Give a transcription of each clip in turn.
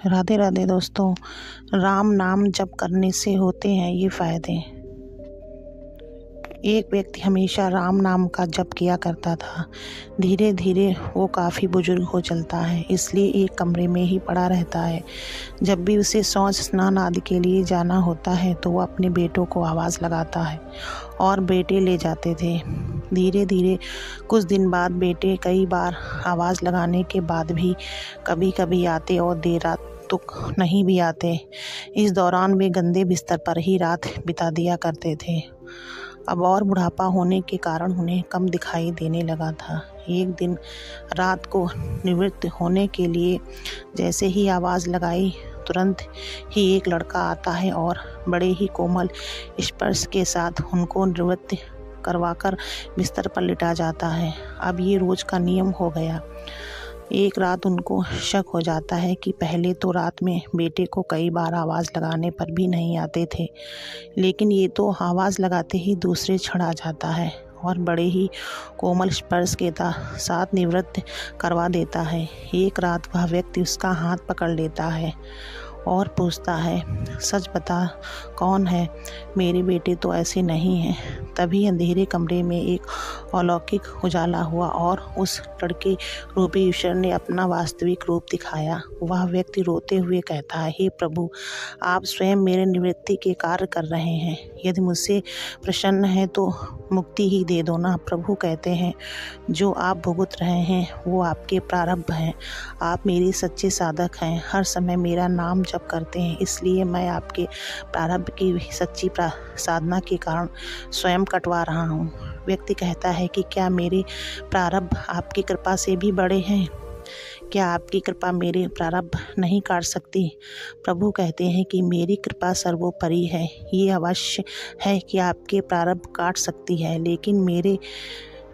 राधे राधे दोस्तों। राम नाम जप करने से होते हैं ये फ़ायदे। एक व्यक्ति हमेशा राम नाम का जप किया करता था। धीरे धीरे वो काफ़ी बुजुर्ग हो चलता है, इसलिए एक कमरे में ही पड़ा रहता है। जब भी उसे शौच स्नान आदि के लिए जाना होता है तो वो अपने बेटों को आवाज़ लगाता है और बेटे ले जाते थे। धीरे धीरे कुछ दिन बाद बेटे कई बार आवाज़ लगाने के बाद भी कभी कभी आते और देर रात तो नहीं भी आते। इस दौरान वे गंदे बिस्तर पर ही रात बिता दिया करते थे। अब और बुढ़ापा होने के कारण उन्हें कम दिखाई देने लगा था। एक दिन रात को निवृत्त होने के लिए जैसे ही आवाज़ लगाई, तुरंत ही एक लड़का आता है और बड़े ही कोमल स्पर्श के साथ उनको निवृत्त करवाकर बिस्तर पर लिटा जाता है। अब ये रोज़ का नियम हो गया। एक रात उनको शक हो जाता है कि पहले तो रात में बेटे को कई बार आवाज़ लगाने पर भी नहीं आते थे, लेकिन ये तो आवाज़ लगाते ही दूसरे क्षण आ जाता है और बड़े ही कोमल स्पर्श के साथ निवृत्त करवा देता है। एक रात वह व्यक्ति उसका हाथ पकड़ लेता है और पूछता है, सच बता कौन है? मेरे बेटे तो ऐसे नहीं हैं। तभी अंधेरे कमरे में एक अलौकिक उजाला हुआ और उस लड़के रूपी ईश्वर ने अपना वास्तविक रूप दिखाया। वह व्यक्ति रोते हुए कहता है, हे प्रभु, आप स्वयं मेरे निवृत्ति के कार्य कर रहे हैं। यदि मुझसे प्रसन्न है तो मुक्ति ही दे दो ना। प्रभु कहते हैं, जो आप भुगत रहे हैं वो आपके प्रारब्ध हैं। आप मेरे सच्चे साधक हैं, हर समय मेरा नाम जप करते हैं, इसलिए मैं आपके प्रारब्ध की सच्ची साधना के कारण स्वयं कटवा रहा हूँ। व्यक्ति कहता है कि क्या मेरे प्रारब्ध आपकी कृपा से भी बड़े हैं? क्या आपकी कृपा मेरे प्रारब्ध नहीं काट सकती? प्रभु कहते हैं कि मेरी कृपा सर्वोपरि है। ये अवश्य है कि आपके प्रारब्ध काट सकती है, लेकिन मेरे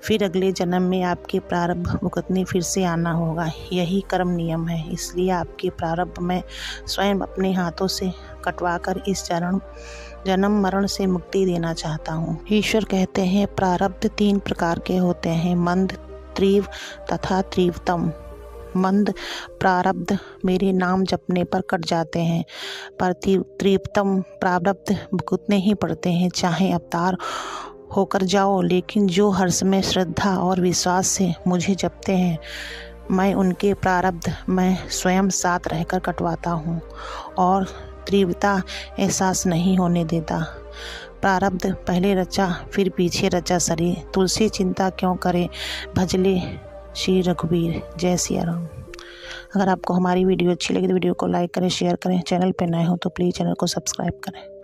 फिर अगले जन्म में आपके प्रारब्ध भुगतने फिर से आना होगा। यही कर्म नियम है, इसलिए आपके प्रारब्ध मैं स्वयं अपने हाथों से कटवाकर इस जन्म मरण से मुक्ति देना चाहता हूँ। ईश्वर कहते हैं, प्रारब्ध 3 प्रकार के होते हैं, मंद, तीव्र तथा तीव्रतम। मंद प्रारब्ध मेरे नाम जपने पर कट जाते हैं, पर तीव्रतम प्रारब्ध भुगतने ही पड़ते हैं, चाहे अवतार होकर जाओ। लेकिन जो हर समय श्रद्धा और विश्वास से मुझे जपते हैं, मैं उनके प्रारब्ध मैं स्वयं साथ रहकर कटवाता हूँ और तीव्रता एहसास नहीं होने देता। प्रारब्ध पहले रचा फिर पीछे रचा सरी, तुलसी चिंता क्यों करे, भजले श्री रघुवीर। जय सिया राम। अगर आपको हमारी वीडियो अच्छी लगी तो वीडियो को लाइक करें, शेयर करें। चैनल पर नए हो तो प्लीज़ चैनल को सब्सक्राइब करें।